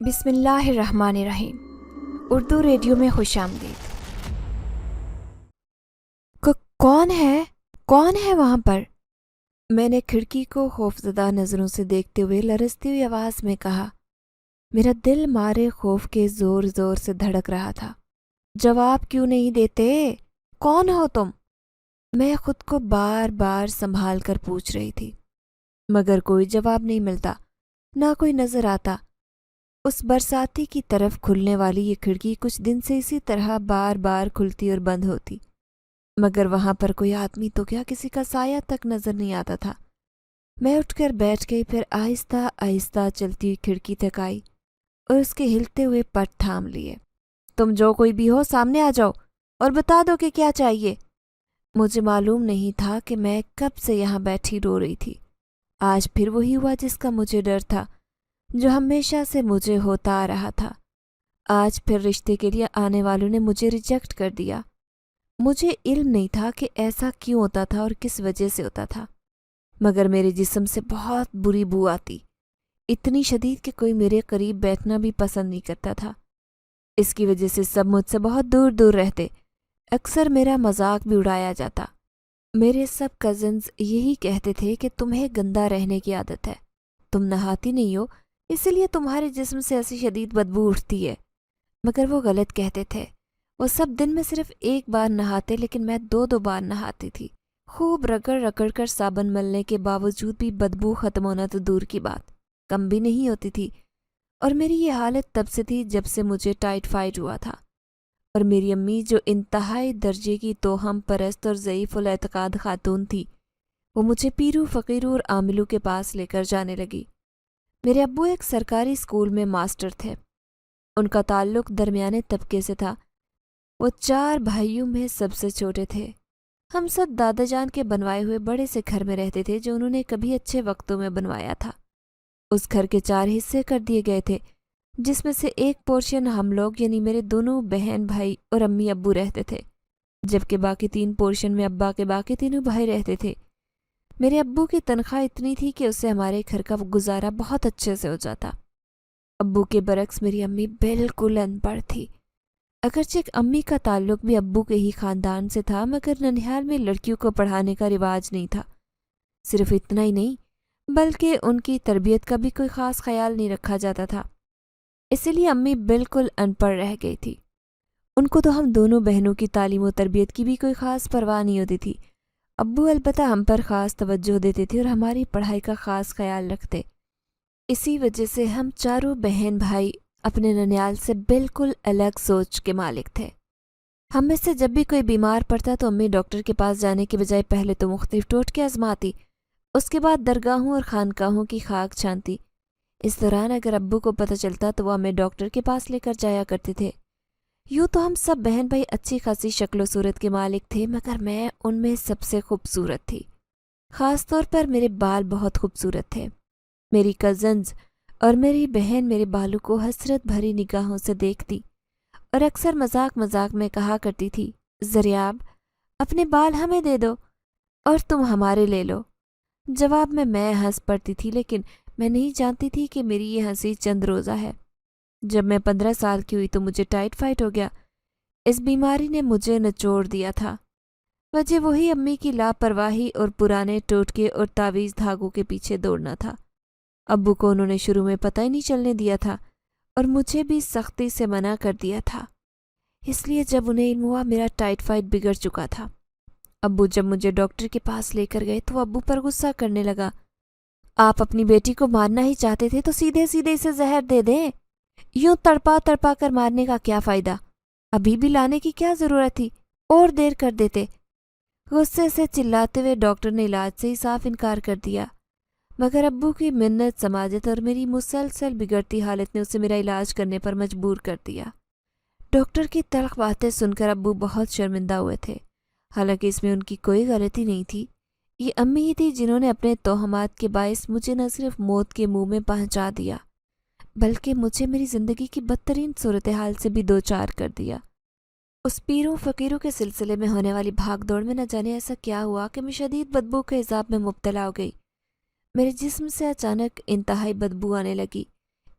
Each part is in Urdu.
بسم اللہ الرحمن الرحیم۔ اردو ریڈیو میں خوش آمدید۔ کون ہے وہاں پر؟ میں نے کھڑکی کو خوفزدہ نظروں سے دیکھتے ہوئے لرزتی ہوئی آواز میں کہا۔ میرا دل مارے خوف کے زور زور سے دھڑک رہا تھا۔ جواب کیوں نہیں دیتے؟ کون ہو تم؟ میں خود کو بار بار سنبھال کر پوچھ رہی تھی، مگر کوئی جواب نہیں ملتا، نہ کوئی نظر آتا۔ اس برساتی کی طرف کھلنے والی یہ کھڑکی کچھ دن سے اسی طرح بار بار کھلتی اور بند ہوتی، مگر وہاں پر کوئی آدمی تو کیا، کسی کا سایہ تک نظر نہیں آتا تھا۔ میں اٹھ کر بیٹھ گئی، پھر آہستہ آہستہ چلتی ہوئی کھڑکی تک آئی اور اس کے ہلتے ہوئے پٹ تھام لیے۔ تم جو کوئی بھی ہو، سامنے آ جاؤ اور بتا دو کہ کیا چاہیے۔ مجھے معلوم نہیں تھا کہ میں کب سے یہاں بیٹھی رو رہی تھی۔ آج پھر وہی ہوا جس کا مجھے ڈر تھا، جو ہمیشہ سے مجھے ہوتا آ رہا تھا۔ آج پھر رشتے کے لیے آنے والوں نے مجھے ریجیکٹ کر دیا۔ مجھے علم نہیں تھا کہ ایسا کیوں ہوتا تھا اور کس وجہ سے ہوتا تھا، مگر میرے جسم سے بہت بری بو آتی، اتنی شدید کہ کوئی میرے قریب بیٹھنا بھی پسند نہیں کرتا تھا۔ اس کی وجہ سے سب مجھ سے بہت دور دور رہتے، اکثر میرا مذاق بھی اڑایا جاتا۔ میرے سب کزنز یہی کہتے تھے کہ تمہیں گندا رہنے کی عادت ہے، تم نہاتی نہیں ہو، اسی لیے تمہارے جسم سے ایسی شدید بدبو اٹھتی ہے۔ مگر وہ غلط کہتے تھے۔ وہ سب دن میں صرف ایک بار نہاتے، لیکن میں دو دو بار نہاتی تھی۔ خوب رگڑ رگڑ کر صابن ملنے کے باوجود بھی بدبو ختم ہونا تو دور کی بات، کم بھی نہیں ہوتی تھی۔ اور میری یہ حالت تب سے تھی جب سے مجھے ٹائیفائڈ ہوا تھا، اور میری امی جو انتہائی درجے کی توہم پرست اور ضعیف الاعتقاد خاتون تھی، وہ مجھے پیرو فقیرو اور عاملو کے پاس لے کر جانے لگی۔ میرے ابو ایک سرکاری اسکول میں ماسٹر تھے۔ ان کا تعلق درمیانے طبقے سے تھا۔ وہ 4 بھائیوں میں سب سے چھوٹے تھے۔ ہم سب دادا جان کے بنوائے ہوئے بڑے سے گھر میں رہتے تھے جو انہوں نے کبھی اچھے وقتوں میں بنوایا تھا۔ اس گھر کے 4 حصے کر دیے گئے تھے، جس میں سے ایک پورشن ہم لوگ یعنی میرے دونوں بہن بھائی اور امی ابو رہتے تھے، جبکہ باقی 3 پورشن میں ابا کے باقی تینوں بھائی رہتے تھے۔ میرے ابو کی تنخواہ اتنی تھی کہ اس سے ہمارے گھر کا گزارا بہت اچھے سے ہو جاتا۔ ابو کے برعکس میری امی بالکل ان پڑھ تھی۔ اگرچہ امی کا تعلق بھی ابو کے ہی خاندان سے تھا، مگر ننیہال میں لڑکیوں کو پڑھانے کا رواج نہیں تھا۔ صرف اتنا ہی نہیں، بلکہ ان کی تربیت کا بھی کوئی خاص خیال نہیں رکھا جاتا تھا، اسی لیے امی بالکل ان پڑھ رہ گئی تھی۔ ان کو تو ہم دونوں بہنوں کی تعلیم و تربیت کی بھی کوئی خاص پرواہ نہیں ہوتی تھی۔ ابو البتہ ہم پر خاص توجہ دیتے تھے اور ہماری پڑھائی کا خاص خیال رکھتے۔ اسی وجہ سے ہم چاروں بہن بھائی اپنے ننیال سے بالکل الگ سوچ کے مالک تھے۔ ہم میں سے جب بھی کوئی بیمار پڑتا تو امی ڈاکٹر کے پاس جانے کے بجائے پہلے تو مختلف ٹوٹکے آزماتی، اس کے بعد درگاہوں اور خانقاہوں کی خاک چھانتی۔ اس دوران اگر ابو کو پتہ چلتا تو وہ ہمیں ڈاکٹر کے پاس لے کر جایا کرتے تھے۔ یوں تو ہم سب بہن بھائی اچھی خاصی شکل و صورت کے مالک تھے، مگر میں ان میں سب سے خوبصورت تھی۔ خاص طور پر میرے بال بہت خوبصورت تھے۔ میری کزنز اور میری بہن میرے بالوں کو حسرت بھری نگاہوں سے دیکھتی اور اکثر مذاق مذاق میں کہا کرتی تھی، زریاب اپنے بال ہمیں دے دو اور تم ہمارے لے لو۔ جواب میں ہنس پڑتی تھی، لیکن میں نہیں جانتی تھی کہ میری یہ ہنسی چند روزہ ہے۔ جب میں 15 سال کی ہوئی تو مجھے ٹائیفائڈ ہو گیا۔ اس بیماری نے مجھے نچوڑ دیا تھا۔ وجہ وہی امی کی لاپرواہی اور پرانے ٹوٹکے اور تعویذ دھاگوں کے پیچھے دوڑنا تھا۔ ابو کو انہوں نے شروع میں پتہ ہی نہیں چلنے دیا تھا اور مجھے بھی سختی سے منع کر دیا تھا۔ اس لیے جب انہیں علم ہوا میرا ٹائیفائڈ بگڑ چکا تھا، ابو جب مجھے ڈاکٹر کے پاس لے کر گئے تو ابو پر غصہ کرنے لگا۔ آپ اپنی بیٹی کو مارنا ہی چاہتے تھے تو سیدھے سیدھے اسے زہر دے دیں، یوں تڑپا تڑپا کر مارنے کا کیا فائدہ؟ ابھی بھی لانے کی کیا ضرورت تھی؟ اور دیر کر دیتے۔ غصے سے چلاتے ہوئے ڈاکٹر نے علاج سے ہی صاف انکار کر دیا، مگر ابو کی منت سماجت اور میری مسلسل بگڑتی حالت نے اسے میرا علاج کرنے پر مجبور کر دیا۔ ڈاکٹر کی تلخ باتیں سن کر ابو بہت شرمندہ ہوئے تھے، حالانکہ اس میں ان کی کوئی غلطی نہیں تھی۔ یہ امی ہی تھی جنہوں نے اپنے توہمات کے باعث مجھے نہ صرف موت کے منہ میں پہنچا دیا، بلکہ مجھے میری زندگی کی بدترین صورتحال سے بھی دوچار کر دیا۔ اس پیروں فقیروں کے سلسلے میں ہونے والی بھاگ دوڑ میں نہ جانے ایسا کیا ہوا کہ میں شدید بدبو کے عذاب میں مبتلا ہو گئی۔ میرے جسم سے اچانک انتہائی بدبو آنے لگی۔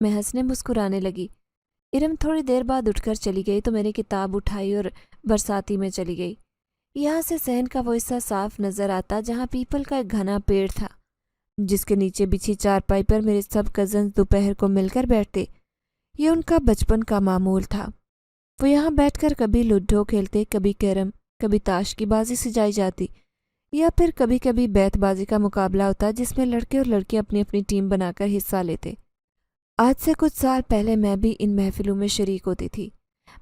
میں ہنسنے مسکرانے لگی۔ ارم تھوڑی دیر بعد اٹھ کر چلی گئی تو میں نے کتاب اٹھائی اور برساتی میں چلی گئی۔ یہاں سے صحن کا وہ حصہ صاف نظر آتا جہاں پیپل کا ایک گھنا پیڑ تھا، جس کے نیچے بچھی چارپائی پر میرے سب کزنز دوپہر کو مل کر بیٹھتے۔ یہ ان کا بچپن کا معمول تھا۔ وہ یہاں بیٹھ کر کبھی لوڈو کھیلتے، کبھی کیرم، کبھی تاش کی بازی سجائی جاتی، یا پھر کبھی کبھی بیت بازی کا مقابلہ ہوتا جس میں لڑکے اور لڑکیاں اپنی اپنی ٹیم بنا کر حصہ لیتے۔ آج سے کچھ سال پہلے میں بھی ان محفلوں میں شریک ہوتی تھی،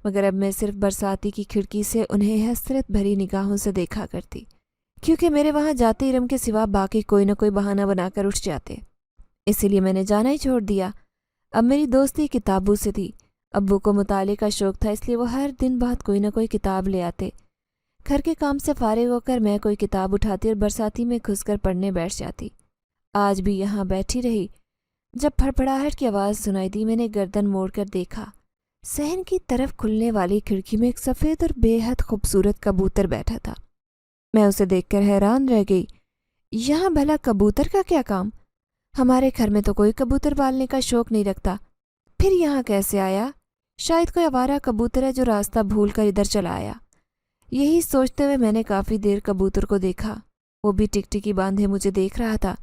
مگر اب میں صرف برساتی کی کھڑکی سے انہیں حسرت بھری نگاہوں سے دیکھا کرتی، کیونکہ میرے وہاں جاتے ارم کے سوا باقی کوئی نہ کوئی بہانہ بنا کر اٹھ جاتے۔ اسی لیے میں نے جانا ہی چھوڑ دیا۔ اب میری دوستی کتابوں سے تھی۔ ابو کو مطالعے کا شوق تھا، اس لیے وہ ہر دن بعد کوئی نہ کوئی کتاب لے آتے۔ گھر کے کام سے فارغ ہو کر میں کوئی کتاب اٹھاتی اور برساتی میں گھس کر پڑھنے بیٹھ جاتی۔ آج بھی یہاں بیٹھی رہی۔ جب پھڑپڑاہٹ کی آواز سنائی دی، میں نے گردن موڑ کر دیکھا۔ صحن کی طرف کھلنے والی کھڑکی میں ایک سفید اور بے حد خوبصورت کبوتر بیٹھا تھا۔ میں اسے دیکھ کر حیران رہ گئی۔ یہاں بھلا کبوتر کا کیا کام؟ ہمارے گھر میں تو کوئی کبوتر پالنے کا شوق نہیں رکھتا، پھر یہاں کیسے آیا؟ شاید کوئی آوارہ کبوتر ہے جو راستہ بھول کر ادھر چلا آیا۔ یہی سوچتے ہوئے میں نے کافی دیر کبوتر کو دیکھا۔ وہ بھی ٹکٹکی باندھے مجھے دیکھ رہا تھا۔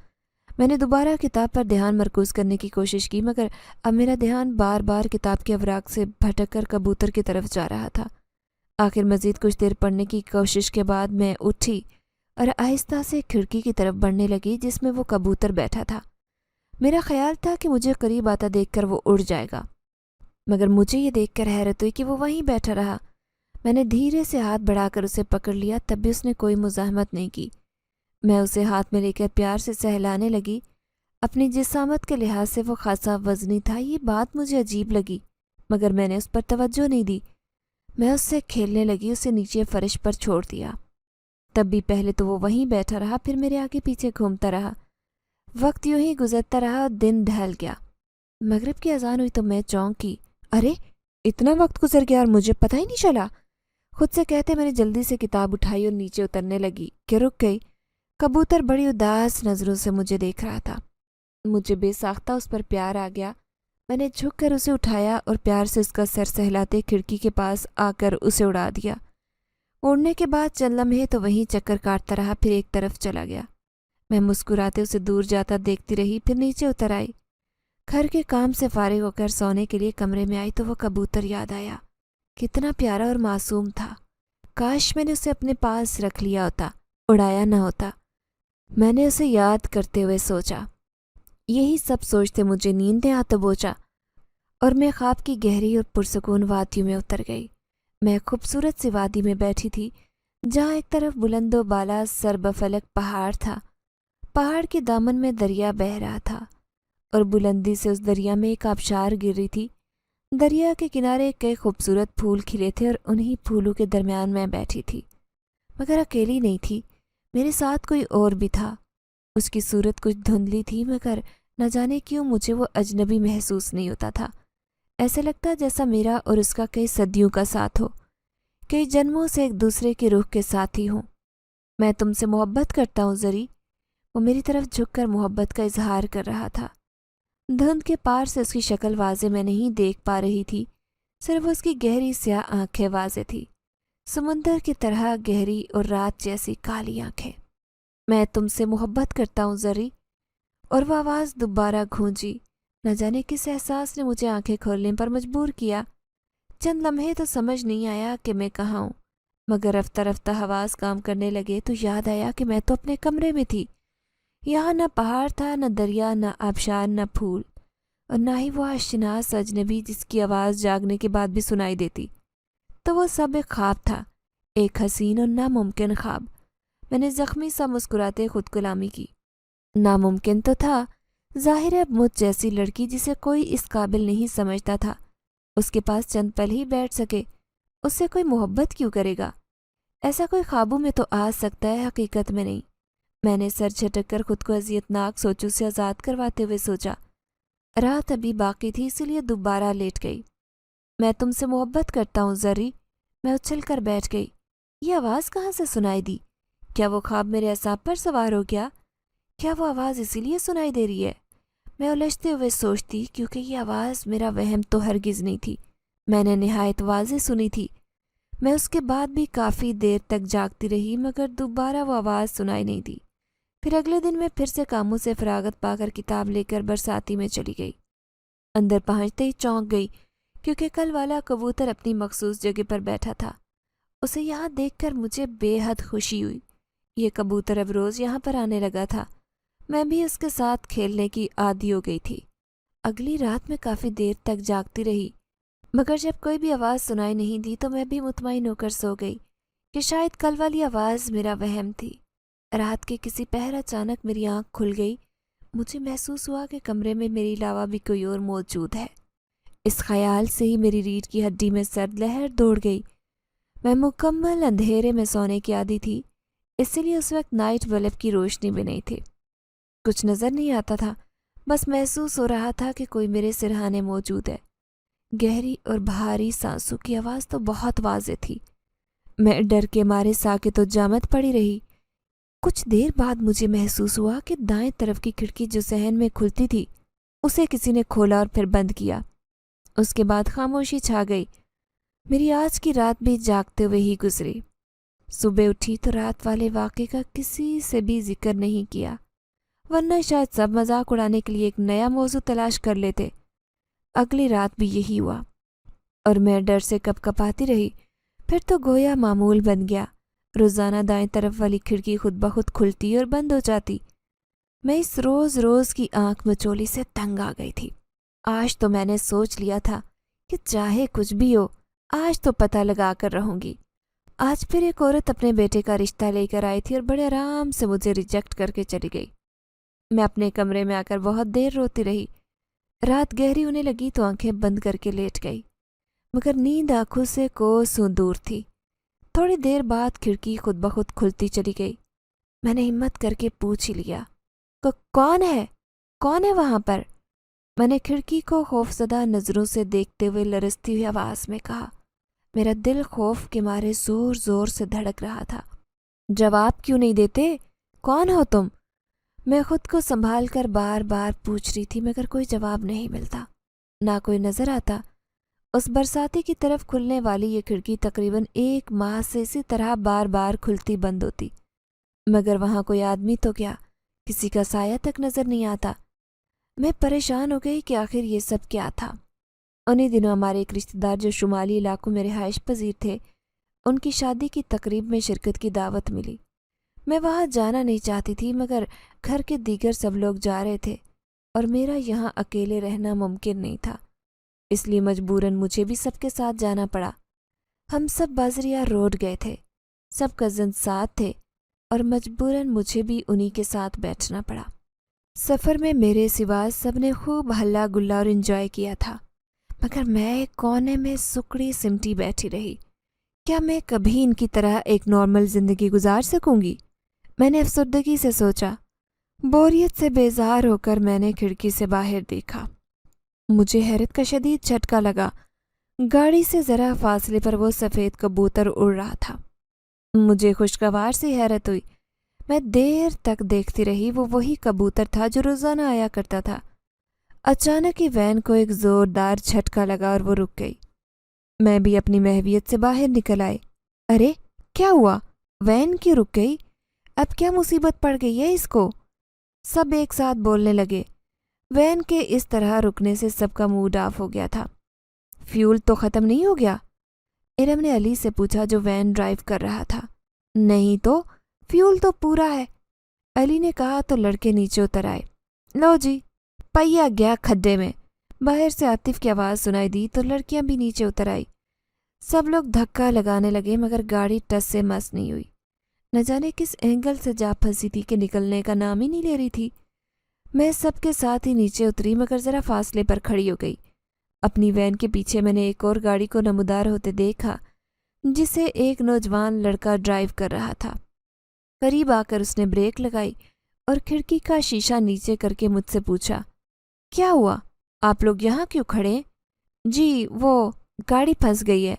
میں نے دوبارہ کتاب پر دھیان مرکوز کرنے کی کوشش کی، مگر اب میرا دھیان بار بار کتاب کے اوراق سے بھٹک کر کبوتر کی طرف جا رہا تھا۔ آخر مزید کچھ دیر پڑھنے کی کوشش کے بعد میں اٹھی اور آہستہ سے کھڑکی کی طرف بڑھنے لگی جس میں وہ کبوتر بیٹھا تھا۔ میرا خیال تھا کہ مجھے قریب آتا دیکھ کر وہ اڑ جائے گا، مگر مجھے یہ دیکھ کر حیرت ہوئی کہ وہ وہیں بیٹھا رہا۔ میں نے دھیرے سے ہاتھ بڑھا کر اسے پکڑ لیا، تب بھی اس نے کوئی مزاحمت نہیں کی۔ میں اسے ہاتھ میں لے کر پیار سے سہلانے لگی۔ اپنی جسامت کے لحاظ سے وہ خاصا وزنی تھا، یہ بات مجھے عجیب لگی، مگر میں نے اس پر توجہ نہیں دی۔ میں اس سے کھیلنے لگی، اسے نیچے فرش پر چھوڑ دیا۔ تب بھی پہلے تو وہ وہیں بیٹھا رہا، پھر میرے آگے پیچھے گھومتا رہا۔ وقت یوں ہی گزرتا رہا اور دن ڈھل گیا۔ مغرب کی اذان ہوئی تو میں چونکی۔ ارے اتنا وقت گزر گیا اور مجھے پتہ ہی نہیں چلا۔ خود سے کہتے میں نے جلدی سے کتاب اٹھائی اور نیچے اترنے لگی کہ رک گئی۔ کبوتر بڑی اداس نظروں سے مجھے دیکھ رہا تھا۔ مجھے بے ساختہ اس پر پیار آ گیا۔ میں نے جھک کر اسے اٹھایا اور پیار سے اس کا سر سہلاتے کھڑکی کے پاس آ کر اسے اڑا دیا۔ اڑنے کے بعد چند لمحے تو وہیں چکر کاٹتا رہا، پھر ایک طرف چلا گیا۔ میں مسکراتے اسے دور جاتا دیکھتی رہی، پھر نیچے اتر آئی۔ گھر کے کام سے فارغ ہو کر سونے کے لیے کمرے میں آئی تو وہ کبوتر یاد آیا۔ کتنا پیارا اور معصوم تھا۔ کاش میں نے اسے اپنے پاس رکھ لیا ہوتا، اڑایا نہ ہوتا۔ میں نے اسے یاد کرتے ہوئے سوچا۔ یہی سب سوچتے مجھے نیند نے آ دبوچا اور میں خواب کی گہری اور پرسکون وادیوں میں اتر گئی۔ میں خوبصورت سی وادی میں بیٹھی تھی جہاں ایک طرف بلند و بالا سربفلک پہاڑ تھا، پہاڑ کے دامن میں دریا بہہ رہا تھا اور بلندی سے اس دریا میں ایک آبشار گر رہی تھی۔ دریا کے کنارے کئی خوبصورت پھول کھلے تھے اور انہی پھولوں کے درمیان میں بیٹھی تھی، مگر اکیلی نہیں تھی، میرے ساتھ کوئی اور بھی تھا۔ اس کی صورت کچھ دھندلی تھی، مگر نہ جانے کیوں مجھے وہ اجنبی محسوس نہیں ہوتا تھا۔ ایسے لگتا جیسا میرا اور اس کا کئی صدیوں کا ساتھ ہو، کئی جنموں سے ایک دوسرے کی روح کے ساتھی ہوں۔ میں تم سے محبت کرتا ہوں زری۔ وہ میری طرف جھک کر محبت کا اظہار کر رہا تھا۔ دھند کے پار سے اس کی شکل واضح میں نہیں دیکھ پا رہی تھی، صرف اس کی گہری سیاہ آنکھیں واضح تھی، سمندر کی طرح گہری اور رات جیسی کالی آنکھیں۔ میں تم سے محبت کرتا ہوں زری۔ اور وہ آواز دوبارہ گونجی۔ نہ جانے کس احساس نے مجھے آنکھیں کھولنے پر مجبور کیا۔ چند لمحے تو سمجھ نہیں آیا کہ میں کہاں ہوں، مگر رفتہ رفتہ حواس کام کرنے لگے تو یاد آیا کہ میں تو اپنے کمرے میں تھی۔ یہاں نہ پہاڑ تھا، نہ دریا، نہ آبشار، نہ پھول، اور نہ ہی وہ آشناس اجنبی جس کی آواز جاگنے کے بعد بھی سنائی دیتی۔ تو وہ سب ایک خواب تھا، ایک حسین اور ناممکن خواب۔ میں نے زخمی سا مسکراتے خود غلامی کی۔ ناممکن تو تھا، ظاہر ہے اب مجھ جیسی لڑکی جسے کوئی اس قابل نہیں سمجھتا تھا، اس کے پاس چند پل ہی بیٹھ سکے، اس سے کوئی محبت کیوں کرے گا؟ ایسا کوئی خوابوں میں تو آ سکتا ہے، حقیقت میں نہیں۔ میں نے سر جھٹک کر خود کو اذیتناک سوچوں سے آزاد کرواتے ہوئے سوچا۔ رات ابھی باقی تھی، اسی لیے دوبارہ لیٹ گئی۔ میں تم سے محبت کرتا ہوں زری۔ میں اچھل کر بیٹھ گئی۔ یہ آواز کہاں سے سنائی دی؟ کیا وہ خواب میرے اعصاب پر سوار ہو گیا؟ کیا وہ آواز اسی لیے سنائی دے رہی ہے؟ میں الجھتے ہوئے سوچتی کیونکہ یہ آواز میرا وہم تو ہرگز نہیں تھی، میں نے نہایت واضح سنی تھی۔ میں اس کے بعد بھی کافی دیر تک جاگتی رہی مگر دوبارہ وہ آواز سنائی نہیں دی۔ پھر اگلے دن میں پھر سے کاموں سے فراغت پا کر کتاب لے کر برساتی میں چلی گئی۔ اندر پہنچتے ہی چونک گئی کیونکہ کل والا کبوتر اپنی مخصوص جگہ پر بیٹھا تھا۔ اسے یہاں دیکھ کر مجھے بے حد خوشی ہوئی۔ یہ کبوتر اب روز یہاں پر آنے لگا تھا۔ میں بھی اس کے ساتھ کھیلنے کی عادی ہو گئی تھی۔ اگلی رات میں کافی دیر تک جاگتی رہی مگر جب کوئی بھی آواز سنائی نہیں دی تو میں بھی مطمئن ہو کر سو گئی کہ شاید کل والی آواز میرا وہم تھی۔ رات کے کسی پہر اچانک میری آنکھ کھل گئی۔ مجھے محسوس ہوا کہ کمرے میں میرے علاوہ بھی کوئی اور موجود ہے۔ اس خیال سے ہی میری ریڑھ کی ہڈی میں سرد لہر دوڑ گئی۔ میں مکمل اندھیرے میں سونے کی عادی تھی، اسی لیے اس وقت نائٹ بلب کی روشنی بھی نہیں تھی۔ کچھ نظر نہیں آتا تھا، بس محسوس ہو رہا تھا کہ کوئی میرے سرہانے موجود ہے۔ گہری اور بھاری سانسوں کی آواز تو بہت واضح تھی۔ میں ڈر کے مارے ساکت و جامد پڑی رہی۔ کچھ دیر بعد مجھے محسوس ہوا کہ دائیں طرف کی کھڑکی جو صحن میں کھلتی تھی اسے کسی نے کھولا اور پھر بند کیا۔ اس کے بعد خاموشی چھا گئی۔ میری آج کی رات بھی جاگتے ہوئے ہی گزری۔ صبح اٹھی تو رات والے واقعے کا کسی سے بھی ذکر نہیں کیا، ورنہ شاید سب مذاق اڑانے کے لیے ایک نیا موضوع تلاش کر لیتے۔ اگلی رات بھی یہی ہوا اور میں ڈر سے کپ کپاتی رہی۔ پھر تو گویا معمول بن گیا، روزانہ دائیں طرف والی کھڑکی خود بخود کھلتی اور بند ہو جاتی۔ میں اس روز روز کی آنکھ مچولی سے تنگ آ گئی تھی۔ آج تو میں نے سوچ لیا تھا کہ چاہے کچھ بھی ہو آج تو پتہ لگا کر رہوں گی۔ آج پھر ایک عورت اپنے بیٹے کا رشتہ لے کر آئی تھی اور بڑے آرام سے مجھے ریجیکٹ کر کے چلی گئی۔ میں اپنے کمرے میں آ کر بہت دیر روتی رہی۔ رات گہری ہونے لگی تو آنکھیں بند کر کے لیٹ گئی مگر نیند آنکھوں سے کوسوں دور تھی۔ تھوڑی دیر بعد کھڑکی خود بخود کھلتی چلی گئی۔ میں نے ہمت کر کے پوچھ ہی لیا، کون ہے؟ کون ہے وہاں پر؟ میں نے کھڑکی کو خوفزدہ نظروں سے دیکھتے ہوئے لرزتی ہوئی آواز میں کہا۔ میرا دل خوف کے مارے زور زور سے دھڑک رہا تھا۔ جواب کیوں نہیں دیتے؟ کون ہو تم؟ میں خود کو سنبھال کر بار بار پوچھ رہی تھی مگر کوئی جواب نہیں ملتا، نہ کوئی نظر آتا۔ اس برساتی کی طرف کھلنے والی یہ کھڑکی تقریباً 1 ماہ سے اسی طرح بار بار کھلتی بند ہوتی مگر وہاں کوئی آدمی تو کیا، کسی کا سایہ تک نظر نہیں آتا۔ میں پریشان ہو گئی کہ آخر یہ سب کیا تھا۔ انہی دنوں ہمارے ایک رشتہ دار جو شمالی علاقوں میں رہائش پذیر تھے، ان کی شادی کی تقریب میں شرکت کی دعوت ملی۔ میں وہاں جانا نہیں چاہتی تھی مگر گھر کے دیگر سب لوگ جا رہے تھے اور میرا یہاں اکیلے رہنا ممکن نہیں تھا، اس لیے مجبوراً مجھے بھی سب کے ساتھ جانا پڑا۔ ہم سب بازریہ روڈ گئے تھے، سب کزنز ساتھ تھے اور مجبوراً مجھے بھی انہی کے ساتھ بیٹھنا پڑا۔ سفر میں میرے سوا سب نے خوب ہلا گلا اور انجوائے کیا تھا مگر میں ایک کونے میں سکڑی سمٹی بیٹھی رہی۔ کیا میں کبھی ان کی طرح ایک نارمل زندگی گزار سکوں گی؟ میں نے افسردگی سے سوچا۔ بوریت سے بیزار ہو کر میں نے کھڑکی سے باہر دیکھا۔ مجھے حیرت کا شدید جھٹکا لگا۔ گاڑی سے ذرا فاصلے پر وہ سفید کبوتر اڑ رہا تھا۔ مجھے خوشگوار سی حیرت ہوئی۔ میں دیر تک دیکھتی رہی، وہ وہی کبوتر تھا جو روزانہ آیا کرتا تھا۔ اچانک ہی وین کو ایک زوردار جھٹکا لگا اور وہ رک گئی۔ میں بھی اپنی محویت سے باہر نکل آئی۔ ارے کیا ہوا؟ وین کیوں رک گئی؟ اب کیا مصیبت پڑ گئی ہے اس کو؟ سب ایک ساتھ بولنے لگے۔ وین کے اس طرح رکنے سے سب کا موڈ آف ہو گیا تھا۔ فیول تو ختم نہیں ہو گیا؟ ارم نے علی سے پوچھا جو وین ڈرائیو کر رہا تھا۔ نہیں تو، فیول تو پورا ہے، علی نے کہا تو لڑکے نیچے اتر آئے۔ لو جی، پہیا گیا کھڈے میں۔ باہر سے عاطف کی آواز سنائی دی تو لڑکیاں بھی نیچے اتر آئی۔ سب لوگ دھکا لگانے لگے مگر گاڑی ٹس سے مس نہیں ہوئی۔ نہ جانے کس اینگل سے جا پھنسی تھی کہ نکلنے کا نام ہی نہیں لے رہی تھی۔ میں سب کے ساتھ ہی نیچے اتری مگر ذرا فاصلے پر کھڑی ہو گئی۔ اپنی وین کے پیچھے میں نے ایک اور گاڑی کو نمودار ہوتے دیکھا جسے ایک نوجوان لڑکا ڈرائیو کر رہا تھا۔ قریب آ کر اس نے بریک لگائی اور کھڑکی کا شیشہ نیچے کر کے مجھ سے پوچھا، کیا ہوا؟ آپ لوگ یہاں کیوں کھڑے؟ جی وہ گاڑی پھنس گئی ہے۔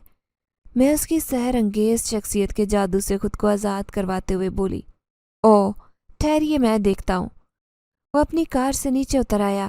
میں اس کی سحر انگیز شخصیت کے جادو سے خود کو آزاد کرواتے ہوئے بولی۔ او ٹھہریے، میں دیکھتا ہوں۔ وہ اپنی کار سے نیچے اتر آیا۔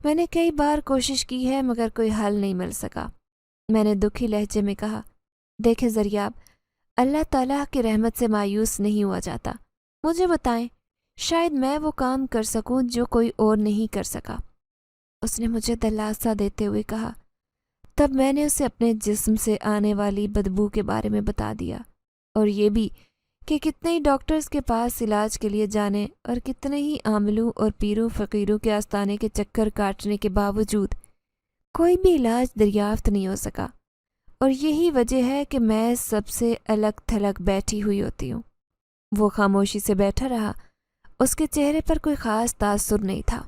میں نے کئی بار کوشش کی ہے مگر کوئی حل نہیں مل سکا۔ میں نے دکھی لہجے میں کہا، دیکھیں زریاب، اللہ تعالیٰ کی رحمت سے مایوس نہیں ہوا جاتا۔ مجھے بتائیں، شاید میں وہ کام کر سکوں جو کوئی اور نہیں کر سکا۔ اس نے مجھے دلاسا دیتے ہوئے کہا۔ تب میں نے اسے اپنے جسم سے آنے والی بدبو کے بارے میں بتا دیا، اور یہ بھی کہ کتنے ہی ڈاکٹرز کے پاس علاج کے لیے جانے اور کتنے ہی عاملوں اور پیروں فقیروں کے آستانے کے چکر کاٹنے کے باوجود کوئی بھی علاج دریافت نہیں ہو سکا، اور یہی وجہ ہے کہ میں سب سے الگ تھلگ بیٹھی ہوئی ہوتی ہوں۔ وہ خاموشی سے بیٹھا رہا، اس کے چہرے پر کوئی خاص تاثر نہیں تھا۔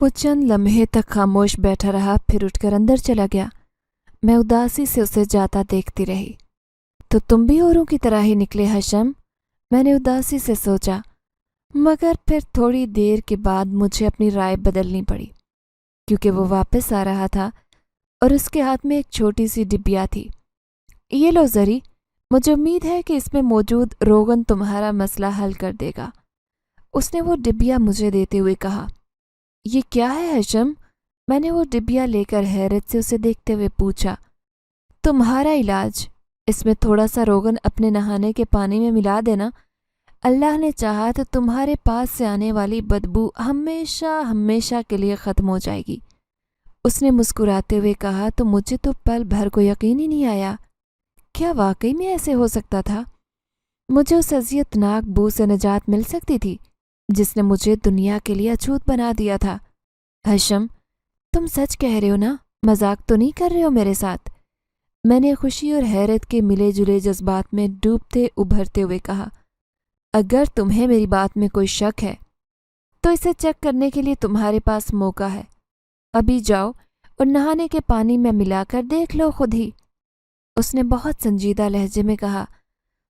وہ چند لمحے تک خاموش بیٹھا رہا، پھر اٹھ کر اندر چلا گیا۔ میں اداسی سے اسے جاتا دیکھتی رہی۔ تو تم بھی اوروں کی طرح ہی نکلے حشم؟ میں نے اداسی سے سوچا، مگر پھر تھوڑی دیر کے بعد مجھے اپنی رائے بدلنی پڑی، کیونکہ وہ واپس آ رہا تھا اور اس کے ہاتھ میں ایک چھوٹی سی ڈبیا تھی۔ یہ لو زری، مجھے امید ہے کہ اس میں موجود روغن تمہارا مسئلہ حل کر دے گا۔ اس نے وہ ڈبیا مجھے دیتے ہوئے کہا۔ یہ کیا ہے حشم؟ میں نے وہ ڈبیا لے کر حیرت سے اسے دیکھتے ہوئے پوچھا۔ تمہارا علاج، اس میں تھوڑا سا روغن اپنے نہانے کے پانی میں ملا دینا، اللہ نے چاہا تو تمہارے پاس سے آنے والی بدبو ہمیشہ ہمیشہ کے لیے ختم ہو جائے گی۔ اس نے مسکراتے ہوئے کہا تو مجھے تو پل بھر کو یقین ہی نہیں آیا۔ کیا واقعی میں ایسے ہو سکتا تھا؟ مجھے اس اذیتناک بو سے نجات مل سکتی تھی جس نے مجھے دنیا کے لیے اچھوت بنا دیا تھا۔ حشم، تم سچ کہہ رہے ہو نا؟ مذاق تو نہیں کر رہے ہو میرے ساتھ؟ میں نے خوشی اور حیرت کے ملے جلے جذبات میں ڈوبتے ابھرتے ہوئے کہا۔ اگر تمہیں میری بات میں کوئی شک ہے تو اسے چیک کرنے کے لیے تمہارے پاس موقع ہے۔ ابھی جاؤ اور نہانے کے پانی میں ملا کر دیکھ لو خود ہی۔ اس نے بہت سنجیدہ لہجے میں کہا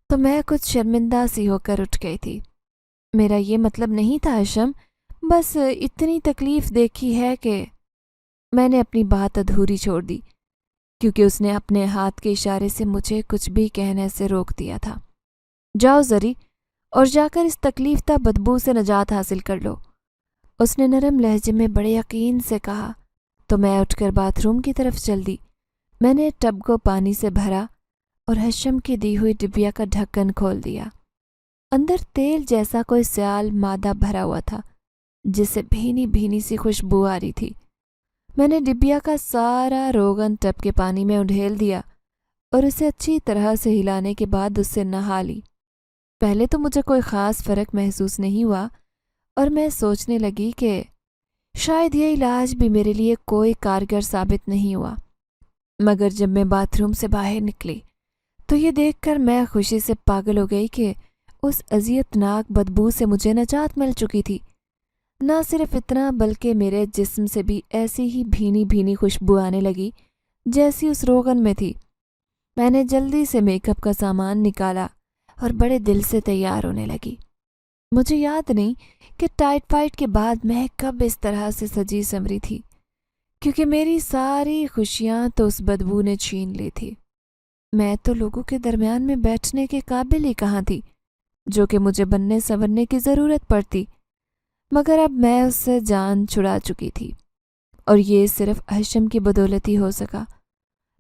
تو میں کچھ شرمندہ سی ہو کر اٹھ گئی تھی۔ میرا یہ مطلب نہیں تھا حشم، بس اتنی تکلیف دیکھی ہے کہ میں نے اپنی بات ادھوری چھوڑ دی، کیونکہ اس نے اپنے ہاتھ کے اشارے سے مجھے کچھ بھی کہنے سے روک دیا تھا۔ جاؤ زری، اور جا کر اس تکلیف دہ بدبو سے نجات حاصل کر لو، اس نے نرم لہجے میں بڑے یقین سے کہا۔ تو میں اٹھ کر باتھ روم کی طرف چل دی۔ میں نے ٹب کو پانی سے بھرا اور حشم کی دی ہوئی ڈبیا کا ڈھکن کھول دیا۔ اندر تیل جیسا کوئی سیال مادہ بھرا ہوا تھا جس سے بھینی بھینی سی خوشبو آ رہی تھی۔ میں نے ڈبیا کا سارا روغن ٹب کے پانی میں اڈھیل دیا اور اسے اچھی طرح سے ہلانے کے بعد اس سے نہا لی۔ پہلے تو مجھے کوئی خاص فرق محسوس نہیں ہوا اور میں سوچنے لگی کہ شاید یہ علاج بھی میرے لیے کوئی کارگر ثابت نہیں ہوا، مگر جب میں باتھ روم سے باہر نکلی تو یہ دیکھ کر میں خوشی سے پاگل ہو گئی کہ اس اذیتناک بدبو سے مجھے نجات مل چکی تھی۔ نہ صرف اتنا بلکہ میرے جسم سے بھی ایسی ہی بھینی بھینی خوشبو آنے لگی جیسی اس روغن میں تھی۔ میں نے جلدی سے میک اپ کا سامان نکالا اور بڑے دل سے تیار ہونے لگی۔ مجھے یاد نہیں کہ ٹائٹ فائٹ کے بعد میں کب اس طرح سے سجی سنوری تھی، کیونکہ میری ساری خوشیاں تو اس بدبو نے چھین لی تھی۔ میں تو لوگوں کے درمیان میں بیٹھنے کے قابل ہی کہاں تھی جو کہ مجھے بننے سنورنے کی ضرورت پڑتی، مگر اب میں اس سے جان چھڑا چکی تھی، اور یہ صرف حشم کی بدولت ہی ہو سکا۔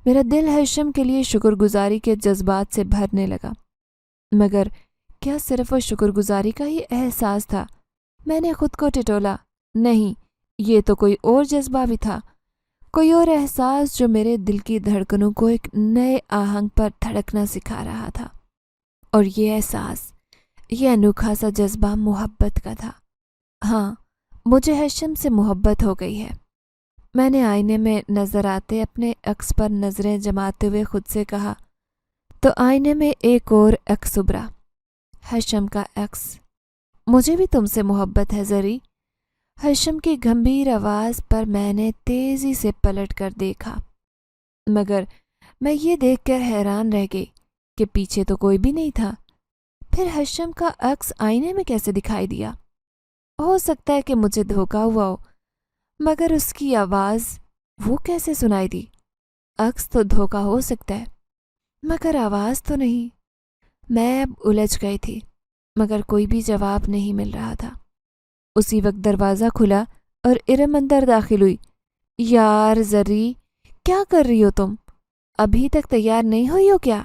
میرا دل حشم کے لیے شکر گزاری کے جذبات سے بھرنے لگا، مگر کیا صرف وہ شکر گزاری کا ہی احساس تھا؟ میں نے خود کو ٹٹولا، نہیں، یہ تو کوئی اور جذبہ بھی تھا، کوئی اور احساس جو میرے دل کی دھڑکنوں کو ایک نئے آہنگ پر دھڑکنا سکھا رہا تھا، اور یہ احساس، یہ انوکھا سا جذبہ محبت کا تھا۔ ہاں، مجھے حشم سے محبت ہو گئی ہے۔ میں نے آئینے میں نظر آتے اپنے عکس پر نظریں جماتے ہوئے خود سے کہا، تو آئینے میں ایک اور عکس ابھرا، حشم کا عکس۔ مجھے بھی تم سے محبت ہے زری، حشم کی گمبھیر آواز پر میں نے تیزی سے پلٹ کر دیکھا، مگر میں یہ دیکھ کر حیران رہ گئی کہ پیچھے تو کوئی بھی نہیں تھا۔ پھر حشم کا عکس آئینے میں کیسے دکھائی دیا؟ ہو سکتا ہے کہ مجھے دھوکا ہوا ہو، مگر اس کی آواز وہ کیسے سنائی دی؟ عکس تو دھوکا ہو سکتا ہے مگر آواز تو نہیں۔ میں اب الجھ گئی تھی، مگر کوئی بھی جواب نہیں مل رہا تھا۔ اسی وقت دروازہ کھلا اور ارم اندر داخل ہوئی۔ یار زری، کیا کر رہی ہو تم؟ ابھی تک تیار نہیں ہوئی ہو کیا؟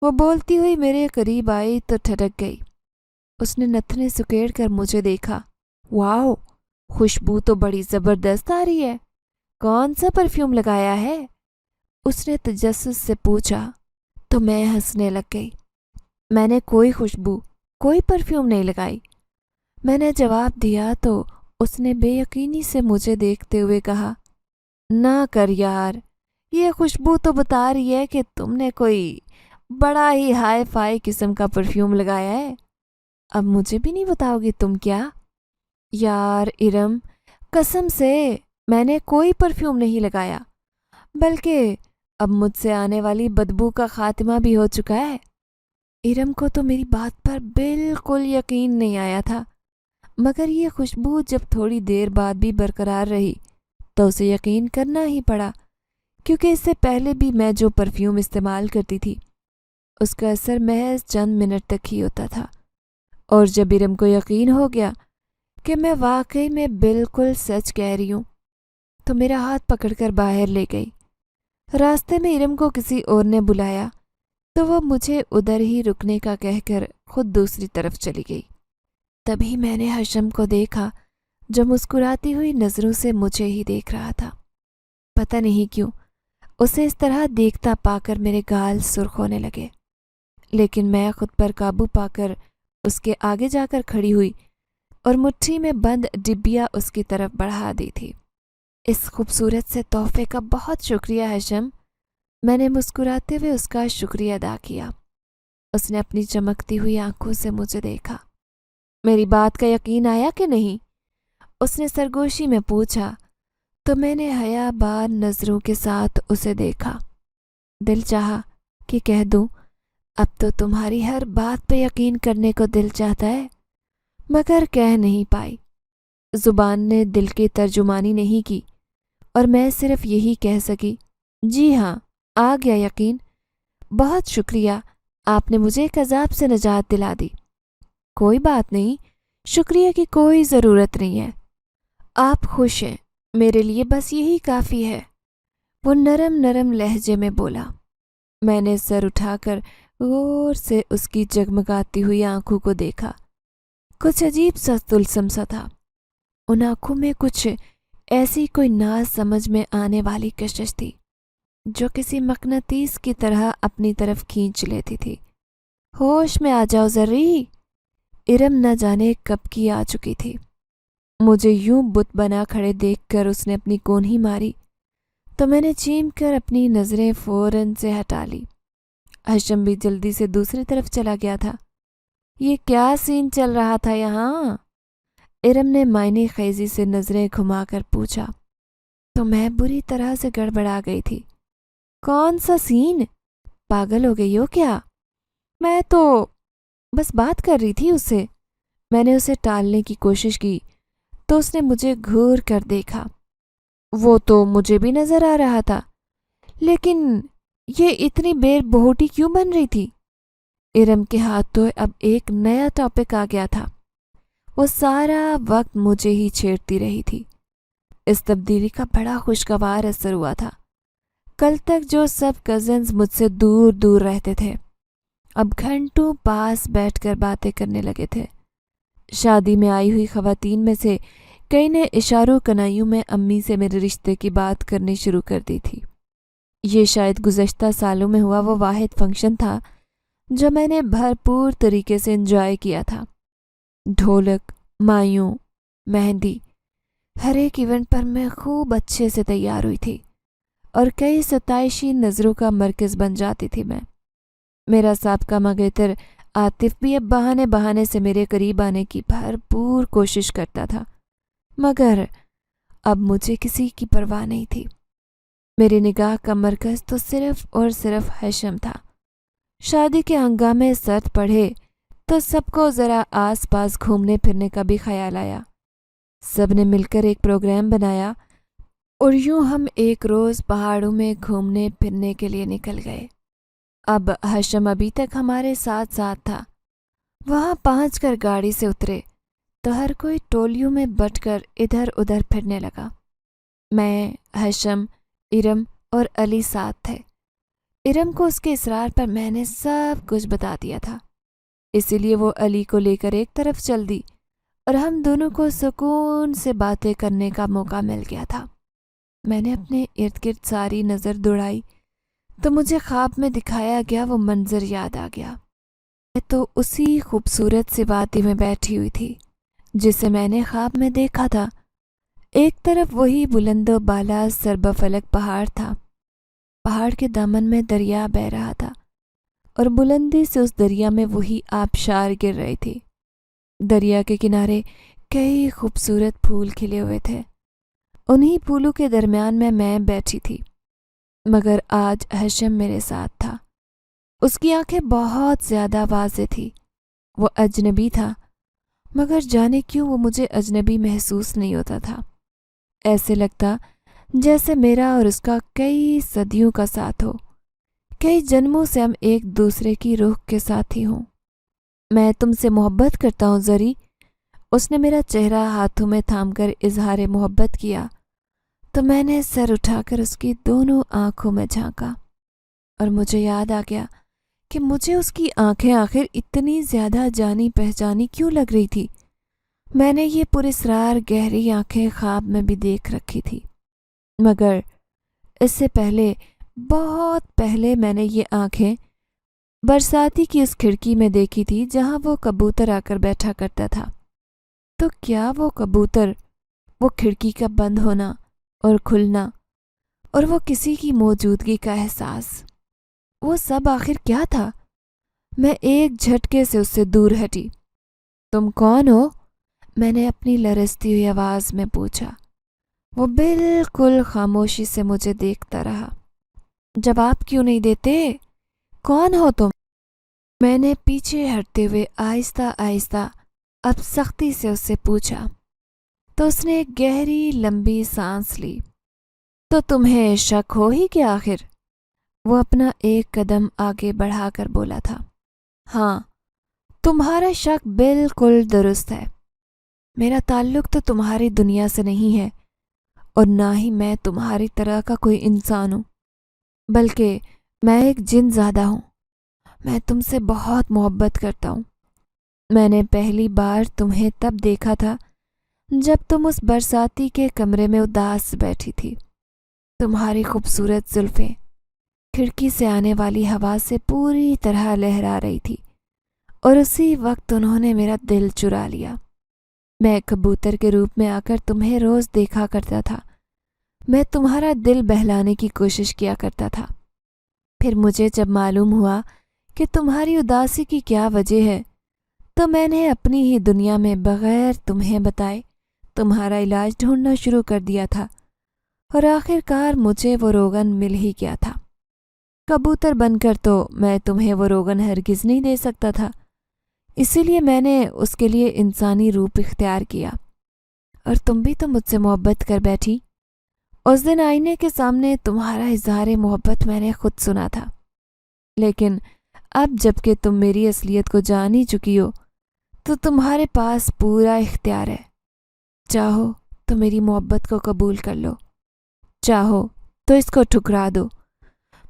وہ بولتی ہوئی میرے قریب آئی تو ٹھٹک گئی۔ اس نے نتنے سکیڑ کر مجھے دیکھا۔ واؤ، خوشبو تو بڑی زبردست آ رہی ہے، کون سا پرفیوم لگایا ہے؟ اس نے تجسس سے پوچھا تو میں ہنسنے لگ گئی۔ میں نے کوئی خوشبو، کوئی پرفیوم نہیں لگائی، میں نے جواب دیا تو اس نے بے یقینی سے مجھے دیکھتے ہوئے کہا، نہ کر یار، یہ خوشبو تو بتا رہی ہے کہ تم نے کوئی بڑا ہی ہائی فائی قسم کا پرفیوم لگایا ہے۔ اب مجھے بھی نہیں بتاؤ گی تم کیا؟ یار ارم، قسم سے میں نے کوئی پرفیوم نہیں لگایا، بلکہ اب مجھ سے آنے والی بدبو کا خاتمہ بھی ہو چکا ہے۔ ارم کو تو میری بات پر بالکل یقین نہیں آیا تھا، مگر یہ خوشبو جب تھوڑی دیر بعد بھی برقرار رہی تو اسے یقین کرنا ہی پڑا، کیونکہ اس سے پہلے بھی میں جو پرفیوم استعمال کرتی تھی اس کا اثر محض چند منٹ تک ہی ہوتا تھا۔ اور جب ارم کو یقین ہو گیا کہ میں واقعی میں بالکل سچ کہہ رہی ہوں تو میرا ہاتھ پکڑ کر باہر لے گئی۔ راستے میں ارم کو کسی اور نے بلایا تو وہ مجھے ادھر ہی رکنے کا کہہ کر خود دوسری طرف چلی گئی۔ تبھی میں نے ہشم کو دیکھا جو مسکراتی ہوئی نظروں سے مجھے ہی دیکھ رہا تھا۔ پتہ نہیں کیوں اسے اس طرح دیکھتا پا کر میرے گال سرخ ہونے لگے، لیکن میں خود پر قابو پا کر اس کے آگے جا کر کھڑی ہوئی اور مٹھی میں بند ڈبیا اس کی طرف بڑھا دی تھی۔ اس خوبصورت سے تحفے کا بہت شکریہ ہشم، میں نے مسکراتے ہوئے اس کا شکریہ ادا کیا۔ اس نے اپنی چمکتی ہوئی آنکھوں سے مجھے دیکھا۔ میری بات کا یقین آیا کہ نہیں؟ اس نے سرگوشی میں پوچھا تو میں نے حیا بار نظروں کے ساتھ اسے دیکھا۔ دل چاہا کہ کہہ دوں اب تو تمہاری ہر بات پہ یقین کرنے کو دل چاہتا ہے، مگر کہہ نہیں پائی۔ زبان نے دل کی ترجمانی نہیں کی اور میں صرف یہی کہہ سکی، جی ہاں، آ گیا یقین، بہت شکریہ، آپ نے مجھے ایک عذاب سے نجات دلا دی۔ کوئی بات نہیں، شکریہ کی کوئی ضرورت نہیں ہے، آپ خوش ہیں، میرے لیے بس یہی کافی ہے، وہ نرم نرم لہجے میں بولا۔ میں نے سر اٹھا کر غور سے اس کی جگمگاتی ہوئی آنکھوں کو دیکھا۔ کچھ عجیب سا طلسم سا تھا ان آنکھوں میں، کچھ ایسی کوئی ناز سمجھ میں آنے والی کشش تھی جو کسی مقناطیس کی طرح اپنی طرف کھینچ لیتی تھی۔ ہوش میں آ جاؤ زری، ارم نہ جانے کب کی آ چکی تھی۔ مجھے یوں بت بنا کھڑے دیکھ کر اس نے اپنی کونہی ماری تو میں نے چیم کر اپنی نظریں فوراً سے ہٹا لی۔ ہشم بھی جلدی سے دوسری طرف چلا گیا تھا۔ یہ کیا سین چل رہا تھا یہاں؟ ارم نے معنی خیزی سے نظریں گھما کر پوچھا تو میں بری طرح سے گڑبڑا گئی تھی۔ کون سا سین؟ پاگل ہو گئی ہو کیا؟ میں تو بس بات کر رہی تھی اس سے۔ میں نے اسے ٹالنے کی کوشش کی تو اس نے مجھے گھور کر دیکھا۔ وہ تو مجھے بھی نظر آ رہا تھا، لیکن یہ اتنی بے بہوٹی کیوں بن رہی تھی؟ ارم کے ہاتھوں اب ایک نیا ٹاپک آ گیا تھا۔ وہ سارا وقت مجھے ہی چھیڑتی رہی تھی۔ اس تبدیلی کا بڑا خوشگوار اثر ہوا تھا۔ کل تک جو سب کزنز مجھ سے دور دور رہتے تھے اب گھنٹوں پاس بیٹھ کر باتیں کرنے لگے تھے۔ شادی میں آئی ہوئی خواتین میں سے کئی نے اشاروں کنائیوں میں امی سے میرے رشتے کی بات کرنی شروع کر دی تھی۔ یہ شاید گزشتہ سالوں میں ہوا وہ واحد فنکشن تھا جو میں نے بھرپور طریقے سے انجوائے کیا تھا۔ ڈھولک، مایوں، مہندی، ہر ایک ایونٹ پر میں خوب اچھے سے تیار ہوئی تھی اور کئی ستائشی نظروں کا مرکز بن جاتی تھی میں۔ میرا سابقہ مگیتر عاطف بھی اب بہانے بہانے سے میرے قریب آنے کی بھرپور کوشش کرتا تھا، مگر اب مجھے کسی کی پرواہ نہیں تھی۔ میری نگاہ کا مرکز تو صرف اور صرف ہشم تھا۔ شادی کے ہنگامے سرد پڑے تو سب کو ذرا آس پاس گھومنے پھرنے کا بھی خیال آیا۔ سب نے مل کر ایک پروگرام بنایا اور یوں ہم ایک روز پہاڑوں میں گھومنے پھرنے کے لیے نکل گئے۔ اب ہشم ابھی تک ہمارے ساتھ ساتھ تھا۔ وہاں پہنچ کر گاڑی سے اترے تو ہر کوئی ٹولیوں میں بٹ کر ادھر ادھر پھرنے لگا۔ میں، ہشم، ارم اور علی ساتھ تھے۔ ارم کو اس کے اصرار پر میں نے سب کچھ بتا دیا تھا، اسی لیے وہ علی کو لے کر ایک طرف چل دی اور ہم دونوں کو سکون سے باتیں کرنے کا موقع مل گیا تھا۔ میں نے اپنے ارد گرد ساری نظر دوڑائی تو مجھے خواب میں دکھایا گیا وہ منظر یاد آ گیا۔ میں تو اسی خوبصورت سی وادی میں بیٹھی ہوئی تھی جسے میں نے خواب میں دیکھا تھا۔ ایک طرف وہی بلند و بالا سرب فلک پہاڑ تھا، پہاڑ کے دامن میں دریا بہہ رہا تھا اور بلندی سے اس دریا میں وہی آبشار گر رہی تھی۔ دریا کے کنارے کئی خوبصورت پھول کھلے ہوئے تھے، انہی پھولوں کے درمیان میں بیٹھی تھی، مگر آج ہشم میرے ساتھ تھا۔ اس کی آنکھیں بہت زیادہ واضح تھی، وہ اجنبی تھا، مگر جانے کیوں وہ مجھے اجنبی محسوس نہیں ہوتا تھا۔ ایسے لگتا جیسے میرا اور اس کا کئی صدیوں کا ساتھ ہو، کئی جنموں سے ہم ایک دوسرے کی روح کے ساتھی ہوں۔ میں تم سے محبت کرتا ہوں زری۔ اس نے میرا چہرہ ہاتھوں میں تھام کر اظہار محبت کیا تو میں نے سر اٹھا کر اس کی دونوں آنکھوں میں جھانکا اور مجھے یاد آ گیا کہ مجھے اس کی آنکھیں آخر اتنی زیادہ جانی پہچانی کیوں لگ رہی تھی۔ میں نے یہ پراسرار گہری آنکھیں خواب میں بھی دیکھ رکھی تھی، مگر اس سے پہلے، بہت پہلے میں نے یہ آنکھیں برساتی کی اس کھڑکی میں دیکھی تھی جہاں وہ کبوتر آ کر بیٹھا کرتا تھا۔ تو کیا وہ کبوتر، وہ کھڑکی کا بند ہونا اور کھلنا اور وہ کسی کی موجودگی کا احساس، وہ سب آخر کیا تھا؟ میں ایک جھٹکے سے اس سے دور ہٹی۔ تم کون ہو؟ میں نے اپنی لرزتی ہوئی آواز میں پوچھا۔ وہ بالکل خاموشی سے مجھے دیکھتا رہا۔ جواب کیوں نہیں دیتے؟ کون ہو تم؟ میں نے پیچھے ہٹتے ہوئے آہستہ آہستہ اب سختی سے اس سے پوچھا، تو اس نے ایک گہری لمبی سانس لی۔ تو تمہیں شک ہو ہی کیا آخر؟ وہ اپنا ایک قدم آگے بڑھا کر بولا تھا۔ ہاں، تمہارا شک بالکل درست ہے۔ میرا تعلق تو تمہاری دنیا سے نہیں ہے اور نہ ہی میں تمہاری طرح کا کوئی انسان ہوں، بلکہ میں ایک جن زادہ ہوں۔ میں تم سے بہت محبت کرتا ہوں۔ میں نے پہلی بار تمہیں تب دیکھا تھا جب تم اس برساتی کے کمرے میں اداس بیٹھی تھی۔ تمہاری خوبصورت زلفیں کھڑکی سے آنے والی ہوا سے پوری طرح لہرا رہی تھی اور اسی وقت انہوں نے میرا دل چرا لیا۔ میں کبوتر کے روپ میں آ کر تمہیں روز دیکھا کرتا تھا، میں تمہارا دل بہلانے کی کوشش کیا کرتا تھا۔ پھر مجھے جب معلوم ہوا کہ تمہاری اداسی کی کیا وجہ ہے تو میں نے اپنی ہی دنیا میں بغیر تمہیں بتائے تمہارا علاج ڈھونڈنا شروع کر دیا تھا اور آخر کار مجھے وہ روغن مل ہی گیا تھا۔ کبوتر بن کر تو میں تمہیں وہ روغن ہرگز نہیں دے سکتا تھا، اسی لیے میں نے اس کے لیے انسانی روپ اختیار کیا، اور تم بھی تو مجھ سے محبت کر بیٹھی۔ اس دن آئینے کے سامنے تمہارا اظہار محبت میں نے خود سنا تھا، لیکن اب جب کہ تم میری اصلیت کو جان ہی چکی ہو تو تمہارے پاس پورا اختیار ہے۔ چاہو تو میری محبت کو قبول کر لو، چاہو تو اس کو ٹھکرا دو۔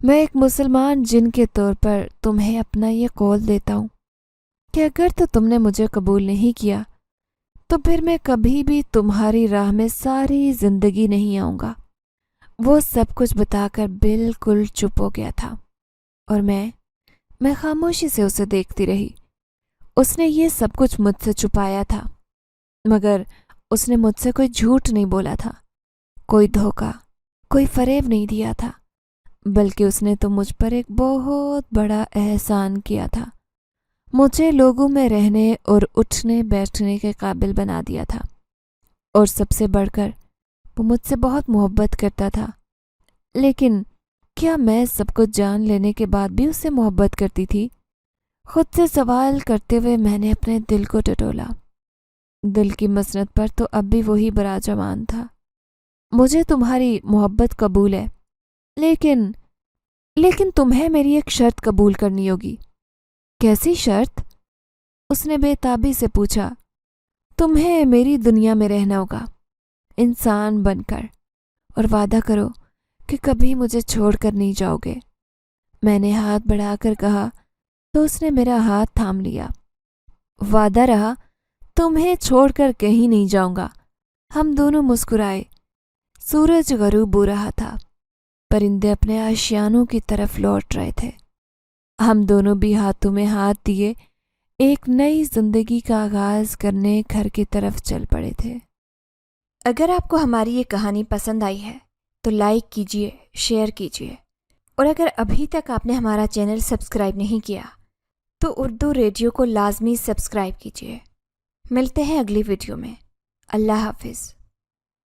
میں ایک مسلمان جن کے طور پر تمہیں اپنا یہ قول دیتا ہوں کہ اگر تو تم نے مجھے قبول نہیں کیا تو پھر میں کبھی بھی تمہاری راہ میں ساری زندگی نہیں آؤں گا۔ وہ سب کچھ بتا کر بالکل چپ ہو گیا تھا اور میں خاموشی سے اسے دیکھتی رہی۔ اس نے یہ سب کچھ مجھ سے چھپایا تھا، مگر اس نے مجھ سے کوئی جھوٹ نہیں بولا تھا، کوئی دھوکہ، کوئی فریب نہیں دیا تھا، بلکہ اس نے تو مجھ پر ایک بہت بڑا احسان کیا تھا، مجھے لوگوں میں رہنے اور اٹھنے بیٹھنے کے قابل بنا دیا تھا، اور سب سے بڑھ کر وہ مجھ سے بہت محبت کرتا تھا۔ لیکن کیا میں سب کچھ جان لینے کے بعد بھی اس سے محبت کرتی تھی؟ خود سے سوال کرتے ہوئے میں نے اپنے دل کو ٹٹولا۔ دل کی مسند پر تو اب بھی وہی براجمان تھا۔ مجھے تمہاری محبت قبول ہے، لیکن تمہیں میری ایک شرط قبول کرنی ہوگی۔ کیسی شرط؟ اس نے بے تابی سے پوچھا۔ تمہیں میری دنیا میں رہنا ہوگا انسان بن کر، اور وعدہ کرو کہ کبھی مجھے چھوڑ کر نہیں جاؤ گے۔ میں نے ہاتھ بڑھا کر کہا تو اس نے میرا ہاتھ تھام لیا۔ وعدہ رہا، تمہیں چھوڑ کر کہیں نہیں جاؤں گا۔ ہم دونوں مسکرائے۔ سورج غروب ہو رہا تھا، پرندے اپنے آشیانوں کی طرف لوٹ رہے تھے۔ ہم دونوں بھی ہاتھوں میں ہاتھ دیے ایک نئی زندگی کا آغاز کرنے گھر کی طرف چل پڑے تھے۔ اگر آپ کو ہماری یہ کہانی پسند آئی ہے تو لائک کیجیے، شیئر کیجیے، اور اگر ابھی تک آپ نے ہمارا چینل سبسکرائب نہیں کیا تو اردو ریڈیو کو لازمی سبسکرائب کیجیے۔ ملتے ہیں اگلی ویڈیو میں۔ اللہ حافظ۔